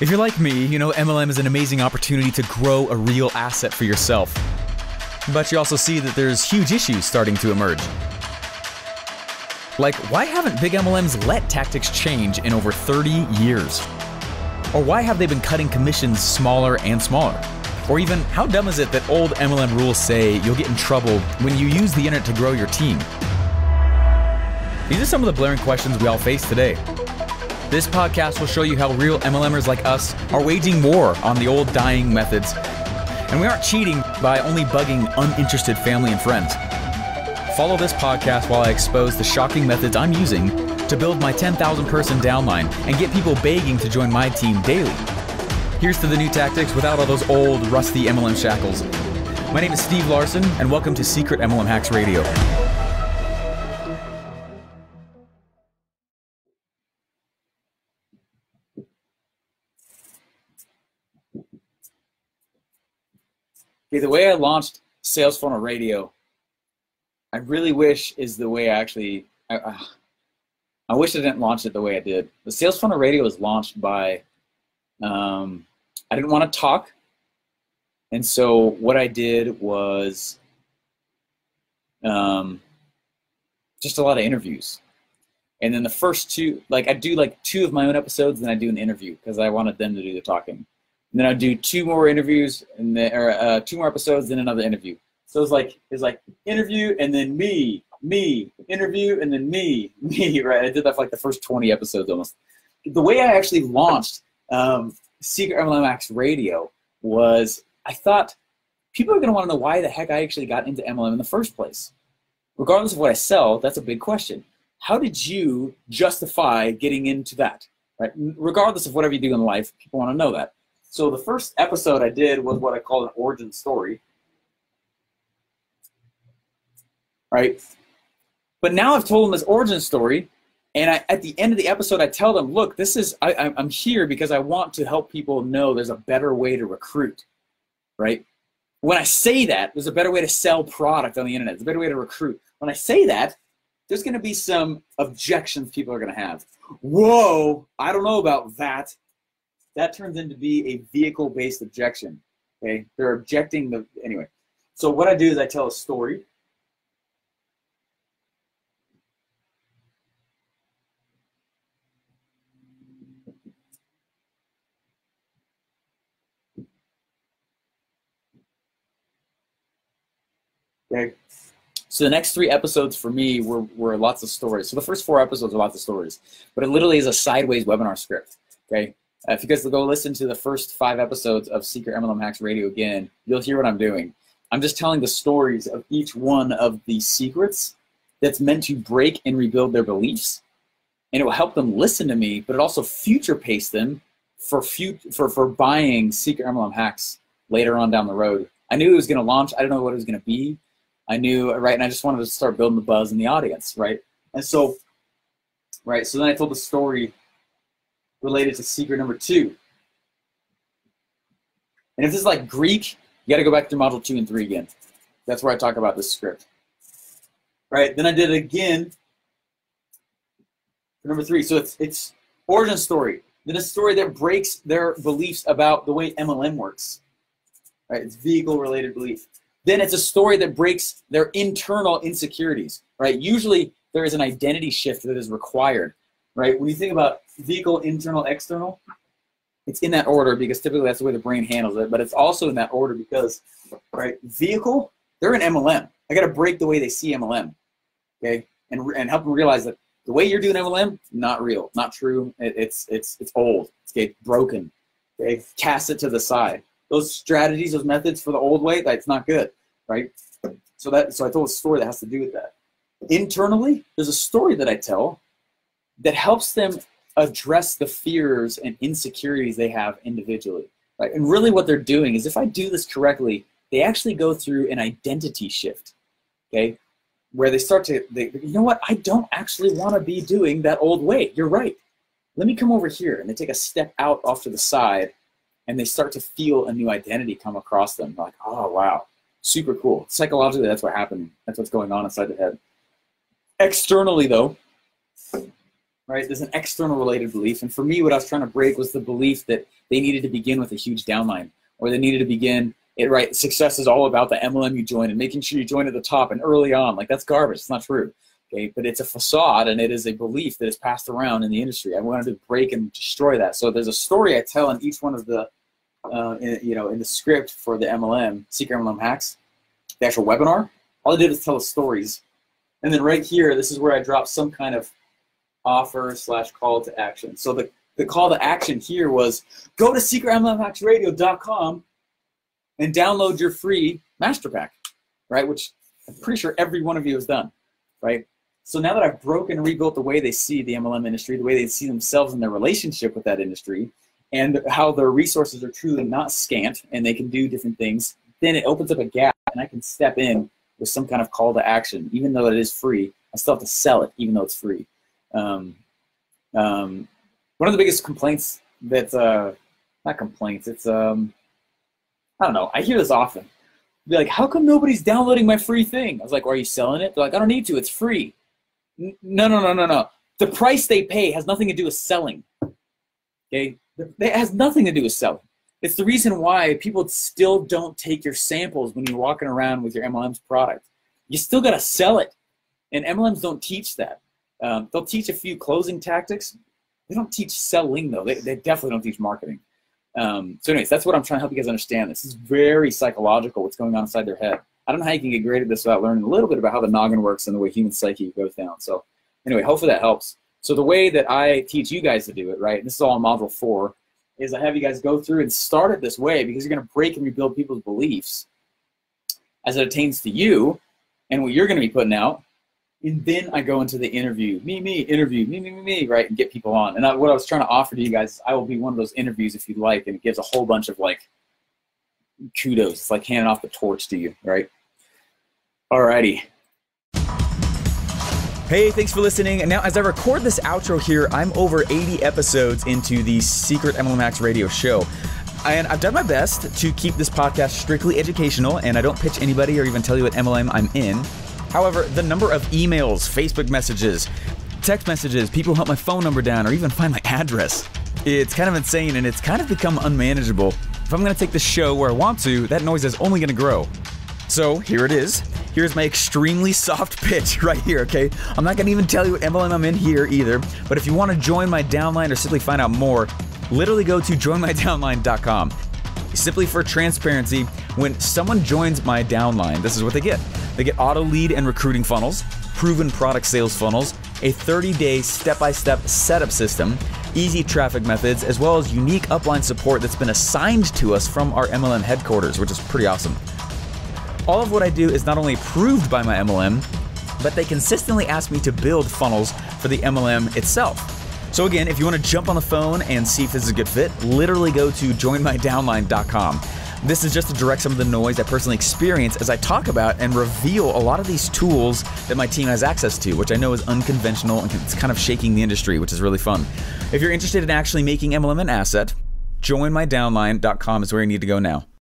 If you're like me, you know MLM is an amazing opportunity to grow a real asset for yourself. But you also see that there's huge issues starting to emerge. Like, why haven't big MLMs let tactics change in over 30 years? Or why have they been cutting commissions smaller and smaller? Or even, how dumb is it that old MLM rules say you'll get in trouble when you use the internet to grow your team? These are some of the blaring questions we all face today. This podcast will show you how real MLMers like us are waging war on the old dying methods. And we aren't cheating by only bugging uninterested family and friends. Follow this podcast while I expose the shocking methods I'm using to build my 10,000 person downline and get people begging to join my team daily. Here's to the new tactics without all those old, rusty MLM shackles. My name is Steve Larson, and welcome to Secret MLM Hacks Radio. Okay, the way I launched Sales Funnel Radio, I really wish is the way I wish I didn't launch it the way I did. The Sales Funnel Radio was launched by, I didn't want to talk. And so what I did was just a lot of interviews. And then the first two, I do like 2 of my own episodes, then I do an interview because I wanted them to do the talking. And then I'd do 2 more interviews, and then, 2 more episodes, then another interview. So it's like interview, and then me, interview, and then me, right? I did that for like the first 20 episodes almost. The way I actually launched Secret MLM Hacks Radio was I thought people are going to want to know why the heck I actually got into MLM in the first place. Regardless of what I sell, that's a big question. How did you justify getting into that, right? Regardless of whatever you do in life, people want to know that. So the first episode I did was what I call an origin story, right? But now I've told them this origin story, and at the end of the episode, I tell them, look, this is I'm here because I want to help people know there's a better way to recruit, right? When I say that, there's a better way to sell product on the internet. There's a better way to recruit. When I say that, there's going to be some objections people are going to have. Whoa, I don't know about that. That turns into be a vehicle-based objection, okay? They're objecting anyway. So what I do is I tell a story. Okay. So the next 3 episodes for me were lots of stories. So the first 4 episodes are lots of stories, but it literally is a sideways webinar script, okay? If you guys go listen to the first 5 episodes of Secret MLM Hacks Radio again, you'll hear what I'm doing. I'm just telling the stories of each one of the secrets that's meant to break and rebuild their beliefs, and it will help them listen to me, but it also future pace them for buying Secret MLM Hacks later on down the road. I knew it was going to launch. I didn't know what it was going to be. I knew, right, and I just wanted to start building the buzz in the audience, right? And so, right, so then I told the story related to secret number 2. And if this is like Greek, you got to go back to module 2 and 3 again. That's where I talk about this script. Right, then I did it again for number 3. So it's origin story. Then a story that breaks their beliefs about the way MLM works. Right, it's vehicle-related belief. Then it's a story that breaks their internal insecurities. Right, usually there is an identity shift that is required. Right, when you think about vehicle, internal, external, it's in that order because typically that's the way the brain handles it, but it's also in that order because, right, vehicle, they're an MLM. I got to break the way they see MLM, okay, and help them realize that the way you're doing MLM, not real, not true. It's old, it's broken. Okay, cast it to the side. Those strategies, those methods for the old way, that's not good, right? So I told a story that has to do with that. Internally, there's a story that I tell that helps them address the fears and insecurities they have individually, right? And really what they're doing is, if I do this correctly, they actually go through an identity shift, okay? Where they start to, you know what, I don't actually want to be doing that old way. You're right. Let me come over here. And they take a step out off to the side, and they start to feel a new identity come across them. Like, oh, wow, super cool. Psychologically, that's what happened. That's what's going on inside the head. Externally, though, right? There's an external related belief. And for me, what I was trying to break was the belief that they needed to begin with a huge downline, or they needed to begin it, right? Success is all about the MLM you join and making sure you join at the top and early on. Like, that's garbage. It's not true. Okay, but it's a facade, and it is a belief that is passed around in the industry. I wanted to break and destroy that. So there's a story I tell in each one of the, in the script for the MLM, Secret MLM Hacks, the actual webinar. All I did was tell the stories. And then right here, this is where I drop some kind of offer / call to action. So the call to action here was go to secretmlmhacksradio.com and download your free master pack, right? Which I'm pretty sure every one of you has done, right? So now that I've broken and rebuilt the way they see the MLM industry, the way they see themselves in their relationship with that industry, and how their resources are truly not scant and they can do different things, then it opens up a gap and I can step in with some kind of call to action. Even though it is free, I still have to sell it even though it's free. One of the biggest complaints that, not complaints, it's, I don't know, I hear this often. They're like, how come nobody's downloading my free thing? I was like, well, are you selling it? They're like, I don't need to, it's free. No. The price they pay has nothing to do with selling. Okay? It has nothing to do with selling. It's the reason why people still don't take your samples when you're walking around with your MLM's product. You still got to sell it. And MLMs don't teach that. They'll teach a few closing tactics. They don't teach selling, though. They definitely don't teach marketing. So anyways, that's what I'm trying to help you guys understand. This is very psychological, what's going on inside their head. I don't know how you can get great at this without learning a little bit about how the noggin works and the way human psyche goes down. So anyway, hopefully that helps. So the way that I teach you guys to do it, right, and this is all in Module 4, is I have you guys go through and start it this way because you're going to break and rebuild people's beliefs as it attains to you and what you're going to be putting out. And then I go into the interview, me, right, and get people on. And what I was trying to offer to you guys is I will be one of those interviews if you'd like, and it gives a whole bunch of, like, kudos. It's like handing off the torch to you, right? Alrighty. Hey, thanks for listening. And now as I record this outro here, I'm over 80 episodes into the Secret MLM Hacks radio show. And I've done my best to keep this podcast strictly educational, and I don't pitch anybody or even tell you what MLM I'm in. However, the number of emails, Facebook messages, text messages, people who hunt my phone number down or even find my address, it's kind of insane, and it's kind of become unmanageable. If I'm going to take the show where I want to, that noise is only going to grow. So here it is. Here's my extremely soft pitch right here, okay? I'm not going to even tell you what MLM I'm in here either, but if you want to join my downline or simply find out more, literally go to joinmydownline.com. Simply for transparency, when someone joins my downline, this is what they get. They get auto lead and recruiting funnels, proven product sales funnels, a 30-day step-by-step setup system, easy traffic methods, as well as unique upline support that's been assigned to us from our MLM headquarters, which is pretty awesome. All of what I do is not only approved by my MLM, but they consistently ask me to build funnels for the MLM itself. So again, if you want to jump on the phone and see if this is a good fit, literally go to joinmydownline.com. This is just to direct some of the noise I personally experience as I talk about and reveal a lot of these tools that my team has access to, which I know is unconventional and it's kind of shaking the industry, which is really fun. If you're interested in actually making MLM an asset, joinmydownline.com is where you need to go now.